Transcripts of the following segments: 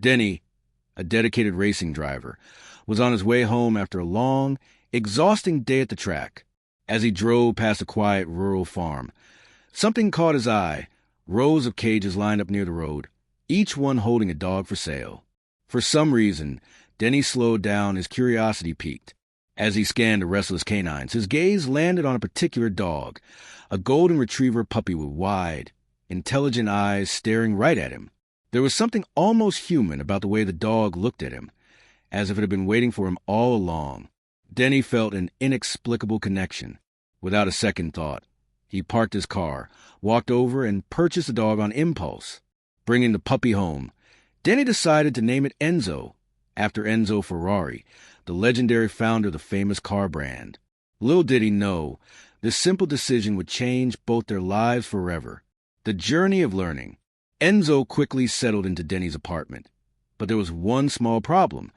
Denny, a dedicated racing driver, was on his way home after a long, exhausting day at the track. As he drove past a quiet rural farm, something caught his eye. Rows of cages lined up near the road, each one holding a dog for sale. For some reason, Denny slowed down, his curiosity piqued. As he scanned the restless canines, his gaze landed on a particular dog, a golden retriever puppy with wide, intelligent eyes staring right at him. There was something almost human about the way the dog looked at him, as if it had been waiting for him all along. Denny felt an inexplicable connection. Without a second thought, he parked his car, walked over, and purchased the dog on impulse. Bringing the puppy home, Denny decided to name it Enzo, after Enzo Ferrari, the legendary founder of the famous car brand. Little did he know, this simple decision would change both their lives forever. The journey of learning. Enzo quickly settled into Denny's apartment. But there was one small problem.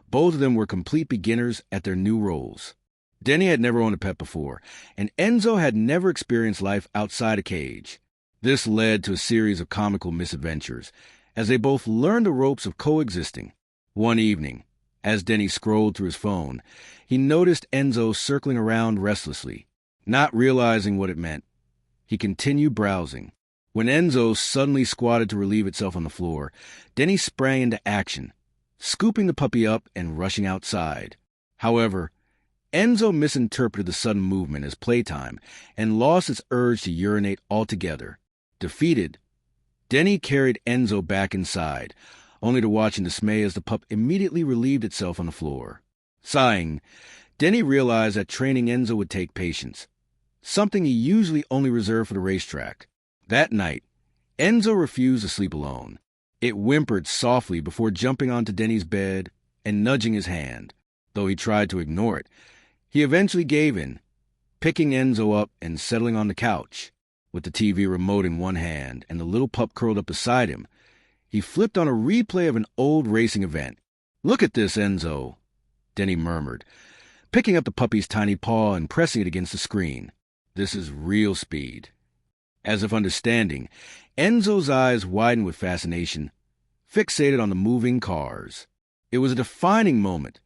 Both of them were complete beginners at their new roles. Denny had never owned a pet before, and Enzo had never experienced life outside a cage. This led to a series of comical misadventures, as they both learned the ropes of coexisting. One evening, as Denny scrolled through his phone, he noticed Enzo circling around restlessly. Not realizing what it meant, he continued browsing. When Enzo suddenly squatted to relieve itself on the floor, Denny sprang into action, scooping the puppy up and rushing outside. However, Enzo misinterpreted the sudden movement as playtime and lost its urge to urinate altogether. Defeated, Denny carried Enzo back inside, only to watch in dismay as the pup immediately relieved itself on the floor. Sighing, Denny realized that training Enzo would take patience, something he usually only reserved for the racetrack. That night, Enzo refused to sleep alone. It whimpered softly before jumping onto Denny's bed and nudging his hand. Though he tried to ignore it, he eventually gave in, picking Enzo up and settling on the couch. With the TV remote in one hand and the little pup curled up beside him, he flipped on a replay of an old racing event. "Look at this, Enzo," Denny murmured, picking up the puppy's tiny paw and pressing it against the screen. "This is real speed." As if understanding, Enzo's eyes widened with fascination, fixated on the moving cars. It was a defining moment,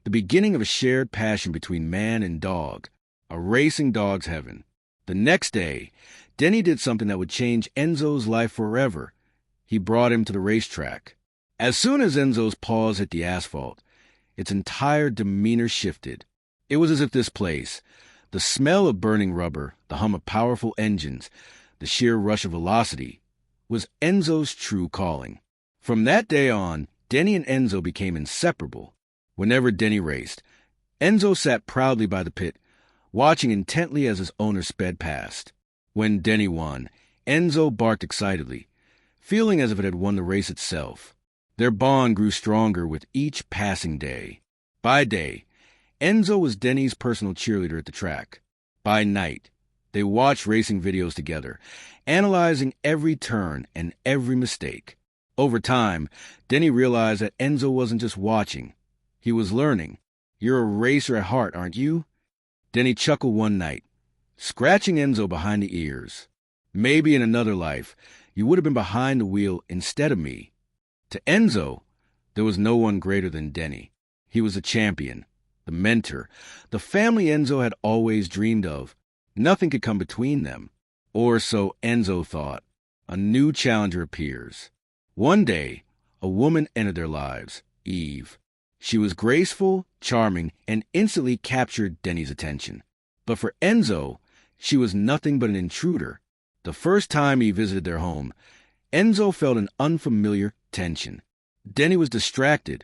the beginning of a shared passion between man and dog, a racing dog's heaven. The next day, Denny did something that would change Enzo's life forever. He brought him to the racetrack. As soon as Enzo's paws hit the asphalt, its entire demeanor shifted. It was as if this place, the smell of burning rubber, the hum of powerful engines, the sheer rush of velocity, was Enzo's true calling. From that day on, Denny and Enzo became inseparable. Whenever Denny raced, Enzo sat proudly by the pit, watching intently as his owner sped past. When Denny won, Enzo barked excitedly, feeling as if it had won the race itself. Their bond grew stronger with each passing day. By day, Enzo was Denny's personal cheerleader at the track. By night, they watched racing videos together, analyzing every turn and every mistake. Over time, Denny realized that Enzo wasn't just watching. He was learning. "You're a racer at heart, aren't you?" Denny chuckled one night, scratching Enzo behind the ears. "Maybe in another life, you would have been behind the wheel instead of me." To Enzo, there was no one greater than Denny. He was the champion, the mentor, the family Enzo had always dreamed of. Nothing could come between them. Or so Enzo thought. A new challenger appears. One day, a woman entered their lives, Eve. She was graceful, charming, and instantly captured Denny's attention. But for Enzo, she was nothing but an intruder. The first time he visited their home, Enzo felt an unfamiliar tension. Denny was distracted,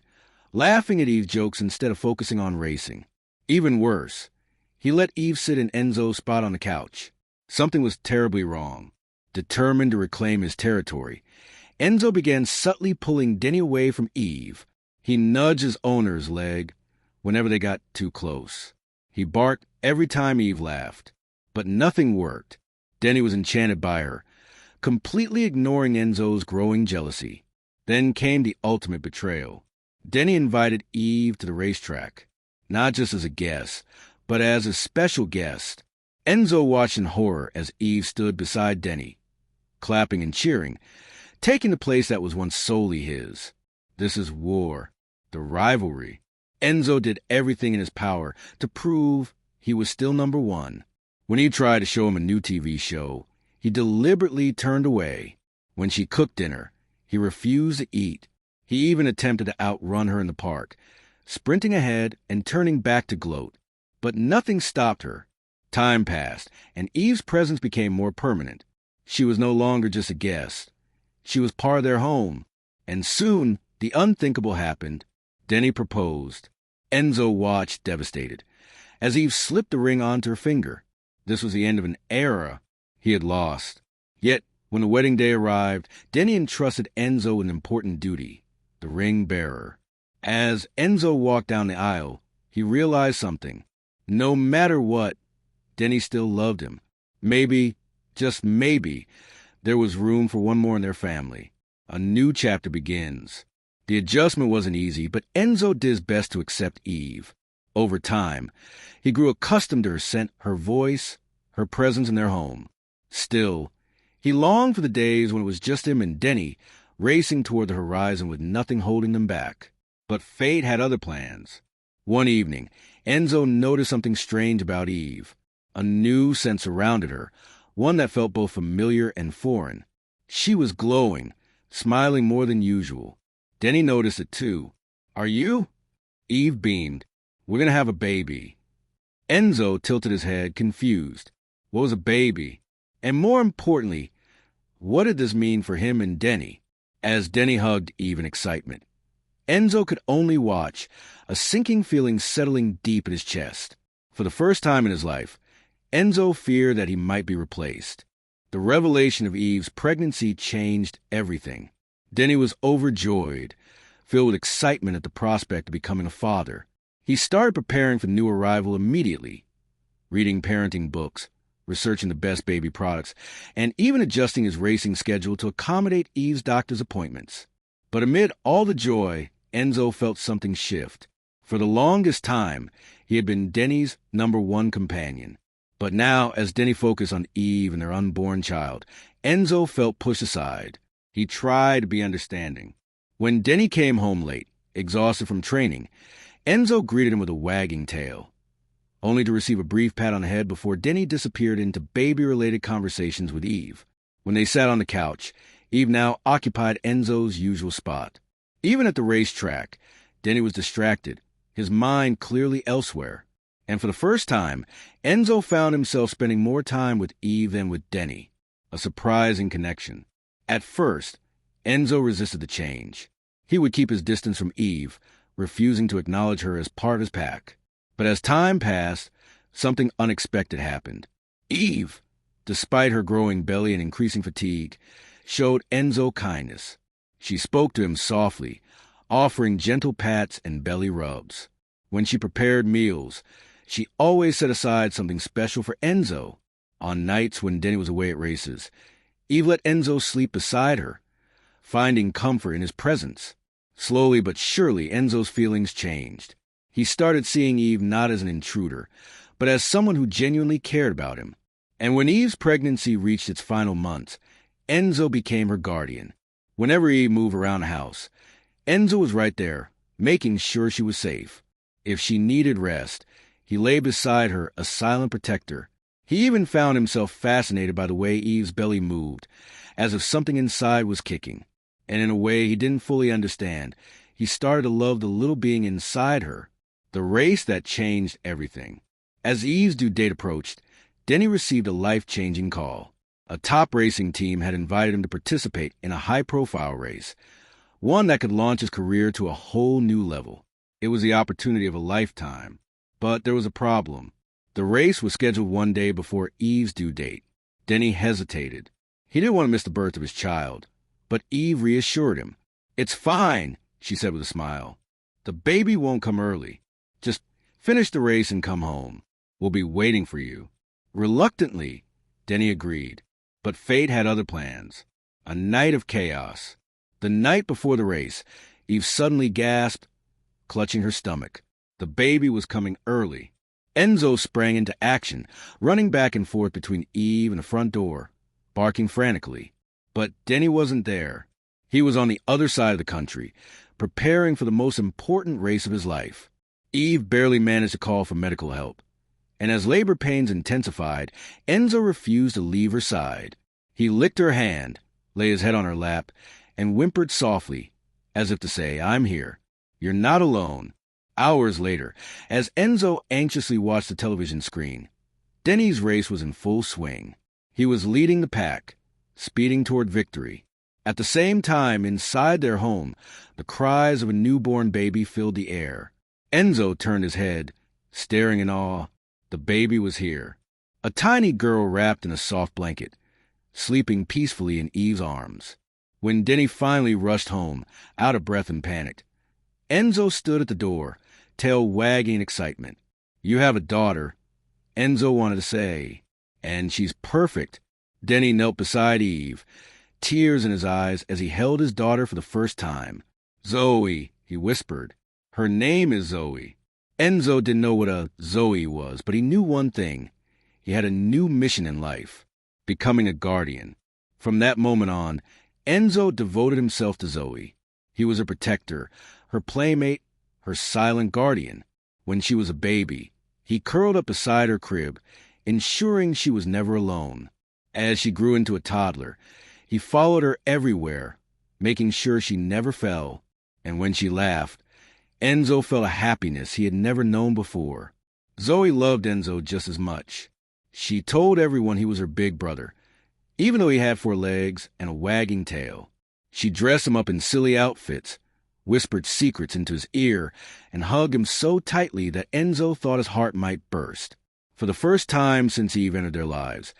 laughing at Eve's jokes instead of focusing on racing. Even worse, he let Eve sit in Enzo's spot on the couch. Something was terribly wrong. Determined to reclaim his territory, Enzo began subtly pulling Denny away from Eve. He nudged his owner's leg whenever they got too close. He barked every time Eve laughed. But nothing worked. Denny was enchanted by her, completely ignoring Enzo's growing jealousy. Then came the ultimate betrayal. Denny invited Eve to the racetrack, not just as a guest, but as a special guest. Enzo watched in horror as Eve stood beside Denny, clapping and cheering, taking the place that was once solely his. This is war. The rivalry. Enzo did everything in his power to prove he was still number one. When Eve tried to show him a new TV show, he deliberately turned away. When she cooked dinner, he refused to eat. He even attempted to outrun her in the park, sprinting ahead and turning back to gloat. But nothing stopped her. Time passed, and Eve's presence became more permanent. She was no longer just a guest. She was part of their home. And soon, the unthinkable happened. Denny proposed. Enzo watched, devastated, as Eve slipped the ring onto her finger. This was the end of an era he had lost. Yet, when the wedding day arrived, Denny entrusted Enzo with an important duty, the ring bearer. As Enzo walked down the aisle, he realized something. No matter what, Denny still loved him. Maybe, just maybe, there was room for one more in their family. A new chapter begins. The adjustment wasn't easy, but Enzo did his best to accept Eve. Over time, he grew accustomed to her scent, her voice, her presence in their home. Still, he longed for the days when it was just him and Denny racing toward the horizon with nothing holding them back. But fate had other plans. One evening, Enzo noticed something strange about Eve. A new sense surrounded her, one that felt both familiar and foreign. She was glowing, smiling more than usual. Denny noticed it too. "Are you?" Eve beamed. "We're going to have a baby." Enzo tilted his head, confused. What was a baby? And more importantly, what did this mean for him and Denny? As Denny hugged Eve in excitement, Enzo could only watch, a sinking feeling settling deep in his chest. For the first time in his life, Enzo feared that he might be replaced. The revelation of Eve's pregnancy changed everything. Denny was overjoyed, filled with excitement at the prospect of becoming a father. He started preparing for the new arrival immediately, reading parenting books, researching the best baby products, and even adjusting his racing schedule to accommodate Eve's doctor's appointments. But amid all the joy, Enzo felt something shift. For the longest time, he had been Denny's number one companion. But now, as Denny focused on Eve and their unborn child, Enzo felt pushed aside. He tried to be understanding. When Denny came home late, exhausted from training, Enzo greeted him with a wagging tail, only to receive a brief pat on the head before Denny disappeared into baby-related conversations with Eve. When they sat on the couch, Eve now occupied Enzo's usual spot. Even at the racetrack, Denny was distracted, his mind clearly elsewhere. And for the first time, Enzo found himself spending more time with Eve than with Denny, a surprising connection. At first, Enzo resisted the change. He would keep his distance from Eve, refusing to acknowledge her as part of his pack. But as time passed, something unexpected happened. Eve, despite her growing belly and increasing fatigue, showed Enzo kindness. She spoke to him softly, offering gentle pats and belly rubs. When she prepared meals, she always set aside something special for Enzo. On nights when Denny was away at races, Eve let Enzo sleep beside her, finding comfort in his presence. Slowly but surely, Enzo's feelings changed. He started seeing Eve not as an intruder, but as someone who genuinely cared about him. And when Eve's pregnancy reached its final months, Enzo became her guardian. Whenever Eve moved around the house, Enzo was right there, making sure she was safe. If she needed rest, he lay beside her, a silent protector. He even found himself fascinated by the way Eve's belly moved, as if something inside was kicking. And in a way he didn't fully understand, he started to love the little being inside her, the race that changed everything. As Eve's due date approached, Denny received a life-changing call. A top racing team had invited him to participate in a high-profile race, one that could launch his career to a whole new level. It was the opportunity of a lifetime. But there was a problem. The race was scheduled one day before Eve's due date. Denny hesitated. He didn't want to miss the birth of his child. But Eve reassured him. "It's fine," she said with a smile. "The baby won't come early. Just finish the race and come home. We'll be waiting for you." Reluctantly, Denny agreed. But fate had other plans. A night of chaos. The night before the race, Eve suddenly gasped, clutching her stomach. The baby was coming early. Enzo sprang into action, running back and forth between Eve and the front door, barking frantically. But Denny wasn't there. He was on the other side of the country, preparing for the most important race of his life. Eve barely managed to call for medical help, and as labor pains intensified, Enzo refused to leave her side. He licked her hand, lay his head on her lap, and whimpered softly, as if to say, "I'm here. You're not alone." Hours later, as Enzo anxiously watched the television screen, Denny's race was in full swing. He was leading the pack, speeding toward victory. At the same time, inside their home, the cries of a newborn baby filled the air. Enzo turned his head, staring in awe. The baby was here. A tiny girl wrapped in a soft blanket, sleeping peacefully in Eve's arms. When Denny finally rushed home, out of breath and panicked, Enzo stood at the door, tail wagging in excitement. "You have a daughter," Enzo wanted to say, "and she's perfect." Denny knelt beside Eve, tears in his eyes as he held his daughter for the first time. "Zoe," he whispered. "Her name is Zoe." Enzo didn't know what a Zoe was, but he knew one thing. He had a new mission in life, becoming a guardian. From that moment on, Enzo devoted himself to Zoe. He was her protector, her playmate, her silent guardian. When she was a baby, he curled up beside her crib, ensuring she was never alone. As she grew into a toddler, he followed her everywhere, making sure she never fell. And when she laughed, Enzo felt a happiness he had never known before. Zoe loved Enzo just as much. She told everyone he was her big brother, even though he had 4 legs and a wagging tail. She dressed him up in silly outfits, whispered secrets into his ear, and hugged him so tightly that Enzo thought his heart might burst. For the first time since Eve entered their lives,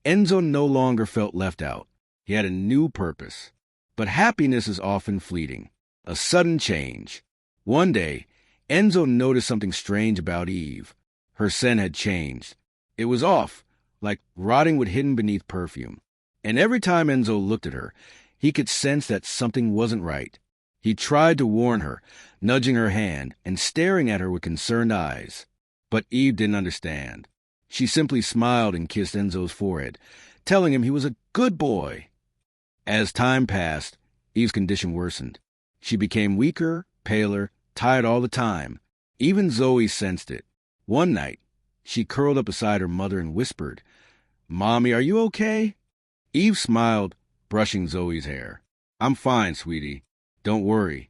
Enzo no longer felt left out. He had a new purpose. But happiness is often fleeting, a sudden change. One day, Enzo noticed something strange about Eve. Her scent had changed. It was off, like rotting wood hidden beneath perfume. And every time Enzo looked at her, he could sense that something wasn't right. He tried to warn her, nudging her hand and staring at her with concerned eyes. But Eve didn't understand. She simply smiled and kissed Enzo's forehead, telling him he was a good boy. As time passed, Eve's condition worsened. She became weaker, paler, tired all the time. Even Zoe sensed it. One night, she curled up beside her mother and whispered, "Mommy, are you okay?" Eve smiled, brushing Zoe's hair. "I'm fine, sweetie. Don't worry."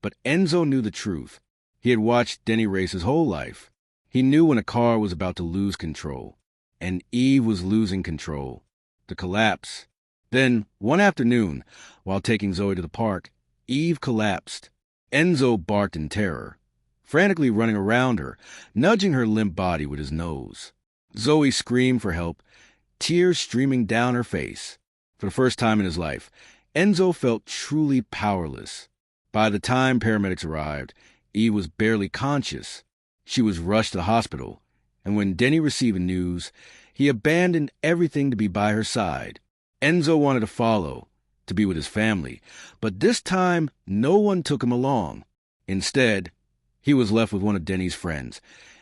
But Enzo knew the truth. He had watched Denny race his whole life. He knew when a car was about to lose control. And Eve was losing control. The collapse. Then, one afternoon, while taking Zoe to the park, Eve collapsed. Enzo barked in terror, frantically running around her, nudging her limp body with his nose. Zoe screamed for help, tears streaming down her face. For the first time in his life, Enzo felt truly powerless. By the time paramedics arrived, Eve was barely conscious. She was rushed to the hospital, and when Denny received the news, he abandoned everything to be by her side. Enzo wanted to follow, to be with his family, but this time no one took him along. Instead, he was left with one of Denny's friends,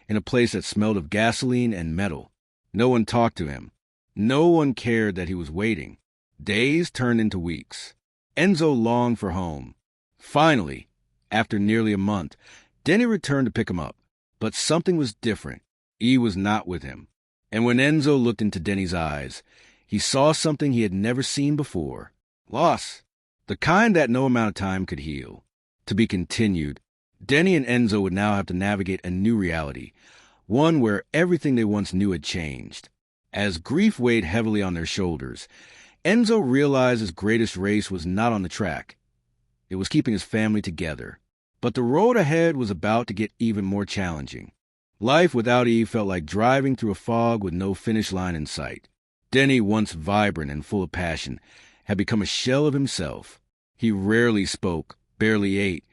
in a place that smelled of gasoline and metal. No one talked to him. No one cared that he was waiting. Days turned into weeks. Enzo longed for home. Finally, after nearly a month, Denny returned to pick him up. But something was different. Eve was not with him. And when Enzo looked into Denny's eyes, he saw something he had never seen before. Loss. The kind that no amount of time could heal. To be continued. Denny and Enzo would now have to navigate a new reality, one where everything they once knew had changed. As grief weighed heavily on their shoulders, Enzo realized his greatest race was not on the track. It was keeping his family together. But the road ahead was about to get even more challenging. Life without Eve felt like driving through a fog with no finish line in sight. Denny, once vibrant and full of passion, had become a shell of himself. He rarely spoke, barely ate,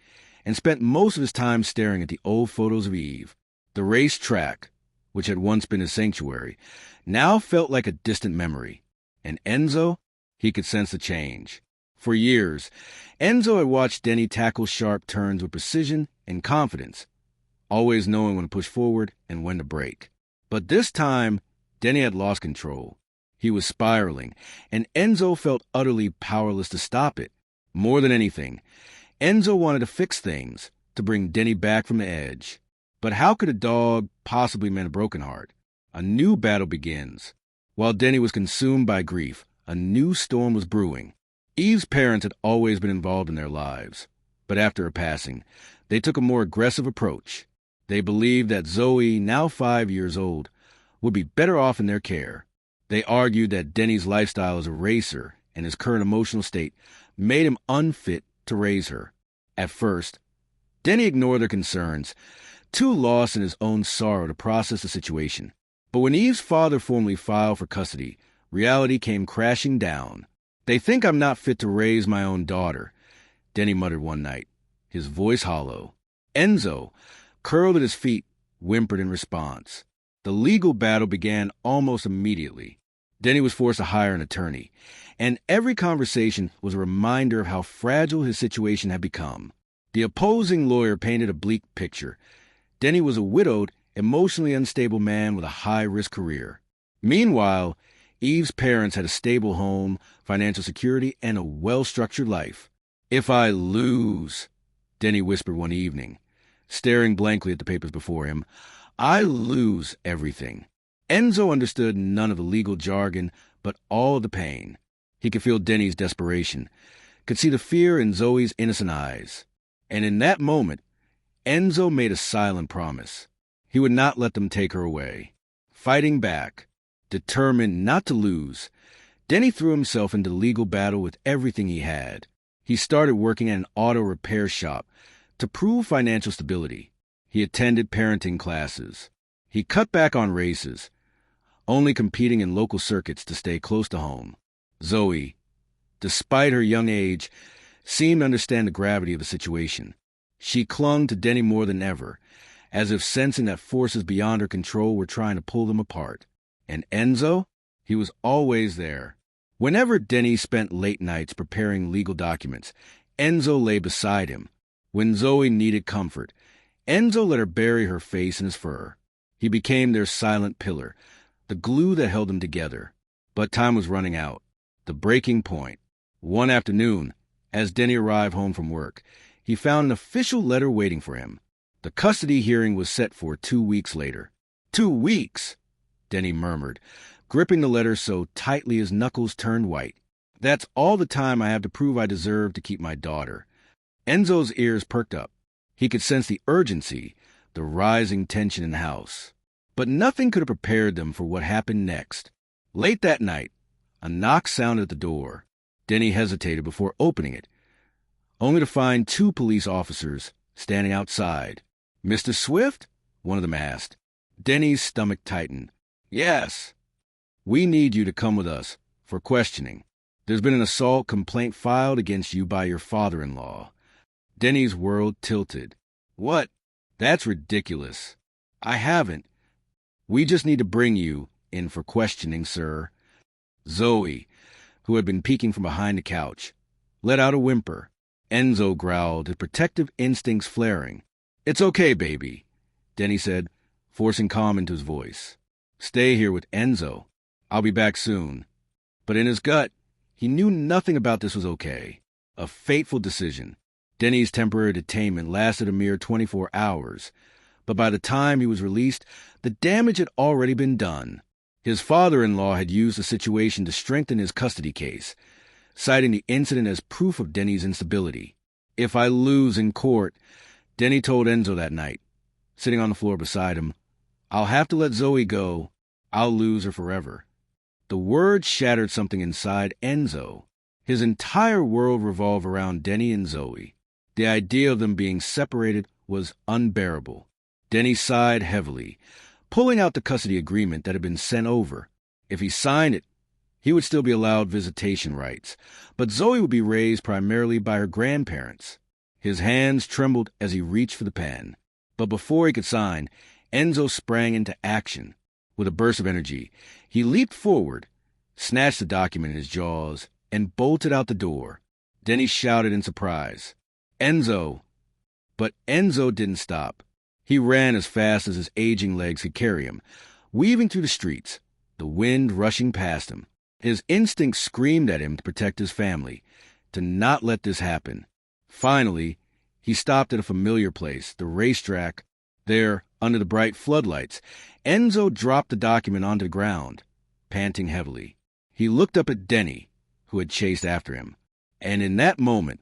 and spent most of his time staring at the old photos of Eve. The race track, which had once been his sanctuary, now felt like a distant memory. And Enzo? He could sense the change. For years, Enzo had watched Denny tackle sharp turns with precision and confidence, always knowing when to push forward and when to brake. But this time, Denny had lost control. He was spiraling, and Enzo felt utterly powerless to stop it. More than anything, Enzo wanted to fix things, to bring Denny back from the edge. But how could a dog possibly mend a broken heart? A new battle begins. While Denny was consumed by grief, a new storm was brewing. Eve's parents had always been involved in their lives, but after her passing, they took a more aggressive approach. They believed that Zoe, now 5 years old, would be better off in their care. They argued that Denny's lifestyle as a racer and his current emotional state made him unfit to raise her. At first, Denny ignored their concerns, too lost in his own sorrow to process the situation. But when Eve's father formally filed for custody, reality came crashing down. "They think I'm not fit to raise my own daughter," Denny muttered one night, his voice hollow. Enzo, curled at his feet, whimpered in response. The legal battle began almost immediately. Denny was forced to hire an attorney, and every conversation was a reminder of how fragile his situation had become. The opposing lawyer painted a bleak picture. Denny was a widowed, emotionally unstable man with a high-risk career. Meanwhile, Eve's parents had a stable home, financial security, and a well-structured life. "If I lose," Denny whispered one evening, staring blankly at the papers before him, "I lose everything." Enzo understood none of the legal jargon, but all of the pain. He could feel Denny's desperation, could see the fear in Zoe's innocent eyes. And in that moment, Enzo made a silent promise. He would not let them take her away. Fighting back, determined not to lose, Denny threw himself into legal battle with everything he had. He started working at an auto repair shop to prove financial stability. He attended parenting classes. He cut back on races, only competing in local circuits to stay close to home. Zoe, despite her young age, seemed to understand the gravity of the situation. She clung to Denny more than ever, as if sensing that forces beyond her control were trying to pull them apart. And Enzo? He was always there. Whenever Denny spent late nights preparing legal documents, Enzo lay beside him. When Zoe needed comfort, Enzo let her bury her face in his fur. He became their silent pillar, the glue that held them together. But time was running out. The breaking point. One afternoon, as Denny arrived home from work, he found an official letter waiting for him. The custody hearing was set for 2 weeks later. 2 weeks, Denny murmured, gripping the letter so tightly his knuckles turned white. "That's all the time I have to prove I deserve to keep my daughter." Enzo's ears perked up. He could sense the urgency, the rising tension in the house. But nothing could have prepared them for what happened next. Late that night, a knock sounded at the door. Denny hesitated before opening it, only to find 2 police officers standing outside. "Mr. Swift?" one of them asked. Denny's stomach tightened. "Yes. We need you to come with us for questioning. There's been an assault complaint filed against you by your father-in-law." Denny's world tilted. "What? That's ridiculous. I haven't. We just need to bring you in for questioning, sir." Zoe, who had been peeking from behind the couch, let out a whimper. Enzo growled, his protective instincts flaring. "It's okay, baby," Denny said, forcing calm into his voice. "Stay here with Enzo. I'll be back soon." But in his gut, he knew nothing about this was okay. A fateful decision. Denny's temporary detainment lasted a mere 24 hours, but by the time he was released, the damage had already been done. His father-in-law had used the situation to strengthen his custody case, citing the incident as proof of Denny's instability. "If I lose in court," Denny told Enzo that night, sitting on the floor beside him, "I'll have to let Zoe go. I'll lose her forever." The words shattered something inside Enzo. His entire world revolved around Denny and Zoe. The idea of them being separated was unbearable. Denny sighed heavily, pulling out the custody agreement that had been sent over. If he signed it, he would still be allowed visitation rights, but Zoe would be raised primarily by her grandparents. His hands trembled as he reached for the pen. But before he could sign, Enzo sprang into action. With a burst of energy, he leaped forward, snatched the document in his jaws, and bolted out the door. Denny shouted in surprise, "Enzo!" But Enzo didn't stop. He ran as fast as his aging legs could carry him, weaving through the streets, the wind rushing past him. His instincts screamed at him to protect his family, to not let this happen. Finally, he stopped at a familiar place, the racetrack. There, under the bright floodlights, Enzo dropped the document onto the ground, panting heavily. He looked up at Denny, who had chased after him, and in that moment,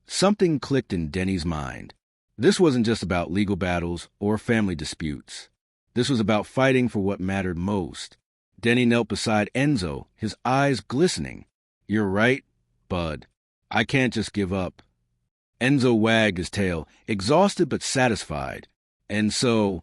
something clicked in Denny's mind. This wasn't just about legal battles or family disputes. This was about fighting for what mattered most. Denny knelt beside Enzo, his eyes glistening. "You're right, bud. I can't just give up." Enzo wagged his tail, exhausted but satisfied. And so,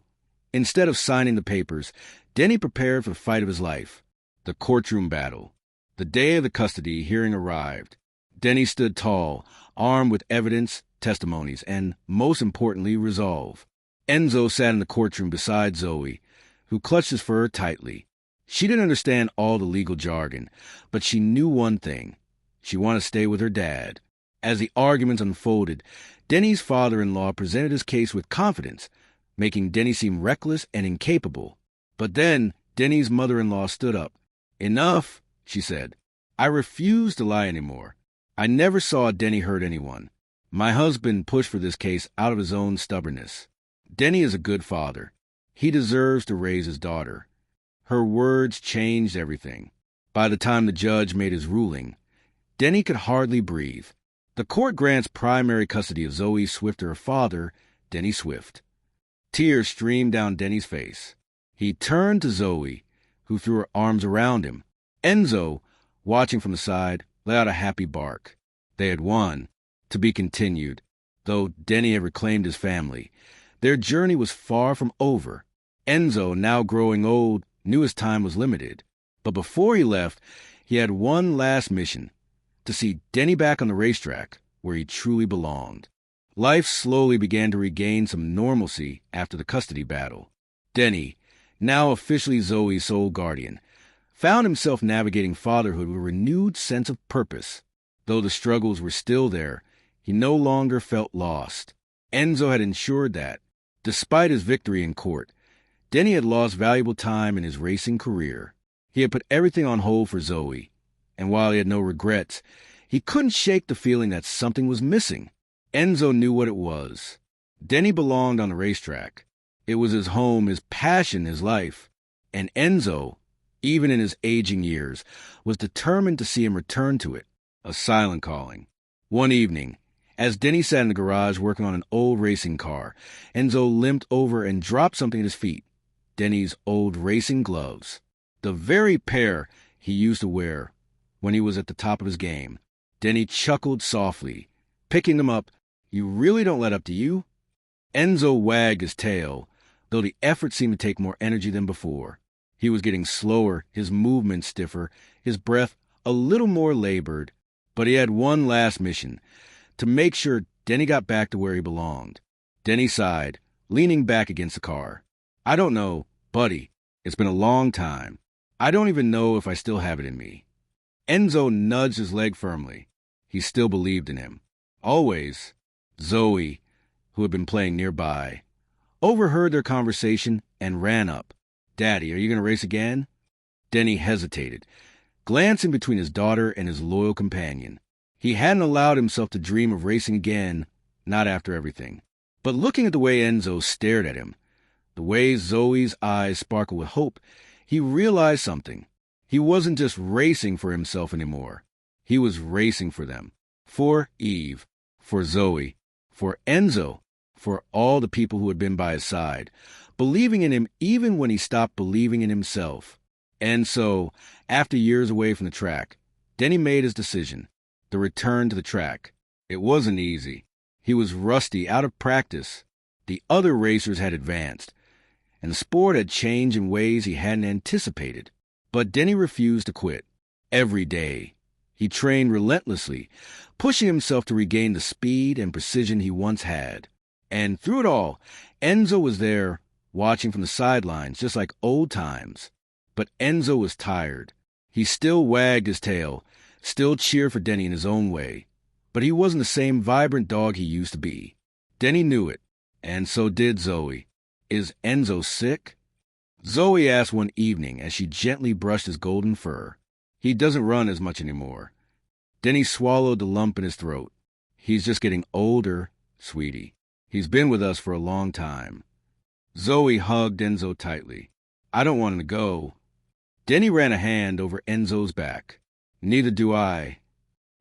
instead of signing the papers, Denny prepared for the fight of his life, the courtroom battle. The day of the custody hearing arrived. Denny stood tall, armed with evidence, testimonies, and, most importantly, resolve. Enzo sat in the courtroom beside Zoe, who clutched his fur tightly. She didn't understand all the legal jargon, but she knew one thing. She wanted to stay with her dad. As the arguments unfolded, Denny's father-in-law presented his case with confidence, making Denny seem reckless and incapable. But then Denny's mother-in-law stood up. "Enough," she said. "I refuse to lie anymore. I never saw Denny hurt anyone. My husband pushed for this case out of his own stubbornness. Denny is a good father. He deserves to raise his daughter." Her words changed everything. By the time the judge made his ruling, Denny could hardly breathe. The court grants primary custody of Zoe Swift to her father, Denny Swift. Tears streamed down Denny's face. He turned to Zoe, who threw her arms around him. Enzo, watching from the side, let out a happy bark. They had won. To be continued. Though Denny had reclaimed his family, their journey was far from over. Enzo, now growing old, knew his time was limited. But before he left, he had one last mission: to see Denny back on the racetrack, where he truly belonged. Life slowly began to regain some normalcy after the custody battle. Denny, now officially Zoe's sole guardian, found himself navigating fatherhood with a renewed sense of purpose. Though the struggles were still there, he no longer felt lost. Enzo had ensured that, despite his victory in court, Denny had lost valuable time in his racing career. He had put everything on hold for Zoe, and while he had no regrets, he couldn't shake the feeling that something was missing. Enzo knew what it was. Denny belonged on the racetrack. It was his home, his passion, his life. And Enzo, even in his aging years, was determined to see him return to it, a silent calling. One evening, as Denny sat in the garage working on an old racing car, Enzo limped over and dropped something at his feet. Denny's old racing gloves. The very pair he used to wear when he was at the top of his game. Denny chuckled softly. Picking them up, "You really don't let up, do you?" Enzo wagged his tail, though the effort seemed to take more energy than before. He was getting slower, his movements stiffer, his breath a little more labored. But he had one last mission: to make sure Denny got back to where he belonged. Denny sighed, leaning back against the car. "I don't know, buddy. It's been a long time. I don't even know if I still have it in me." Enzo nudged his leg firmly. He still believed in him. Always. Zoe, who had been playing nearby, overheard their conversation and ran up. "Daddy, are you going to race again?" Denny hesitated, glancing between his daughter and his loyal companion. He hadn't allowed himself to dream of racing again, not after everything. But looking at the way Enzo stared at him, the way Zoe's eyes sparkled with hope, he realized something. He wasn't just racing for himself anymore. He was racing for them. For Eve. For Zoe. For Enzo. For all the people who had been by his side. Believing in him even when he stopped believing in himself. And so, after years away from the track, Denny made his decision. The return to the track. It wasn't easy. He was rusty, out of practice. The other racers had advanced, and the sport had changed in ways he hadn't anticipated. But Denny refused to quit. Every day, he trained relentlessly, pushing himself to regain the speed and precision he once had. And through it all, Enzo was there, watching from the sidelines, just like old times. But Enzo was tired. He still wagged his tail, still cheered for Denny in his own way. But he wasn't the same vibrant dog he used to be. Denny knew it, and so did Zoe. "Is Enzo sick?" Zoe asked one evening as she gently brushed his golden fur. "He doesn't run as much anymore. Denny swallowed the lump in his throat. He's just getting older, sweetie. He's been with us for a long time. Zoe hugged Enzo tightly. I don't want him to go. Denny ran a hand over Enzo's back. Neither do I.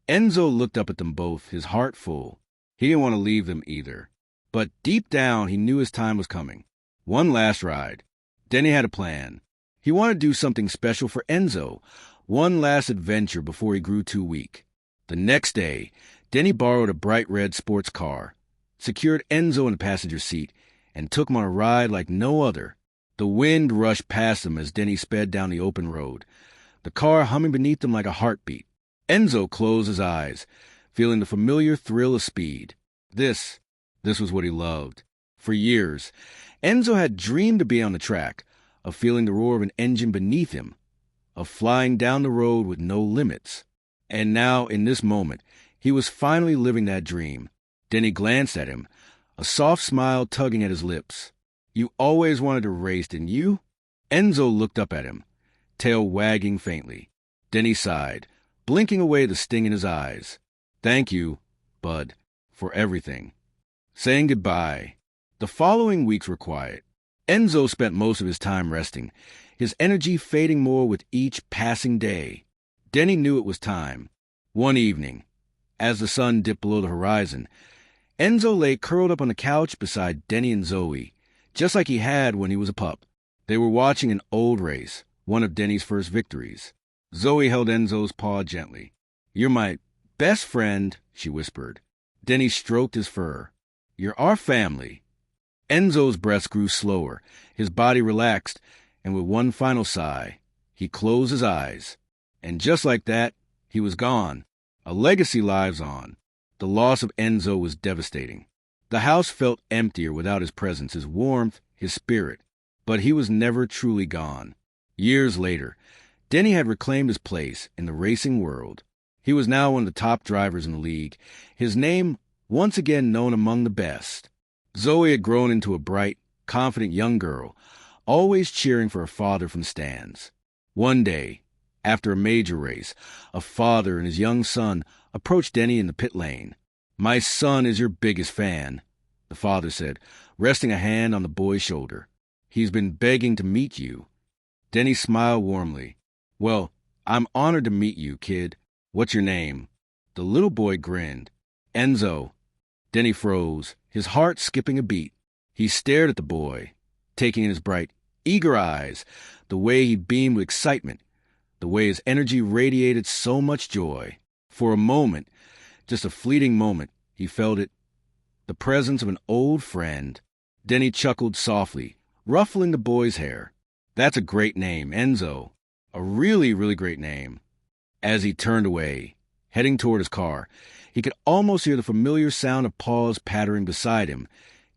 Enzo looked up at them both, his heart full. He didn't want to leave them either. But deep down, he knew his time was coming. One last ride. Denny had a plan. He wanted to do something special for Enzo. One last adventure before he grew too weak. The next day, Denny borrowed a bright red sports car, secured Enzo in the passenger seat, and took him on a ride like no other. The wind rushed past them as Denny sped down the open road, the car humming beneath them like a heartbeat. Enzo closed his eyes, feeling the familiar thrill of speed. This was what he loved. For years, Enzo had dreamed of being on the track, of feeling the roar of an engine beneath him, of flying down the road with no limits. And now, in this moment, he was finally living that dream. Denny glanced at him, a soft smile tugging at his lips. You always wanted to race, didn't you? Enzo looked up at him, tail wagging faintly. Denny sighed, blinking away the sting in his eyes. Thank you, Bud, for everything. Saying goodbye. The following weeks were quiet. Enzo spent most of his time resting, his energy fading more with each passing day. Denny knew it was time. One evening, as the sun dipped below the horizon, Enzo lay curled up on the couch beside Denny and Zoe, just like he had when he was a pup. They were watching an old race, one of Denny's first victories. Zoe held Enzo's paw gently. You're my best friend, she whispered. Denny stroked his fur. You're our family. Enzo's breaths grew slower, his body relaxed, and with one final sigh, he closed his eyes. And just like that, he was gone. A legacy lives on. The loss of Enzo was devastating. The house felt emptier without his presence, his warmth, his spirit. But he was never truly gone. Years later, Denny had reclaimed his place in the racing world. He was now one of the top drivers in the league, his name once again known among the best. Zoe had grown into a bright, confident young girl, always cheering for her father from the stands. One day, after a major race, a father and his young son approached Denny in the pit lane. My son is your biggest fan, the father said, resting a hand on the boy's shoulder. He's been begging to meet you. Denny smiled warmly. Well, I'm honored to meet you, kid. What's your name? The little boy grinned. Enzo. Denny froze, his heart skipping a beat. He stared at the boy, taking in his bright, eager eyes, the way he beamed with excitement, the way his energy radiated so much joy. For a moment, just a fleeting moment, he felt it, the presence of an old friend. Denny chuckled softly, ruffling the boy's hair. That's a great name, Enzo. A really, really great name. As he turned away, heading toward his car, he could almost hear the familiar sound of paws pattering beside him,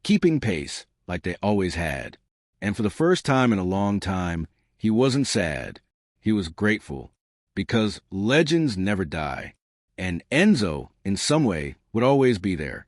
keeping pace like they always had. And for the first time in a long time, he wasn't sad. He was grateful, because legends never die, and Enzo, in some way, would always be there.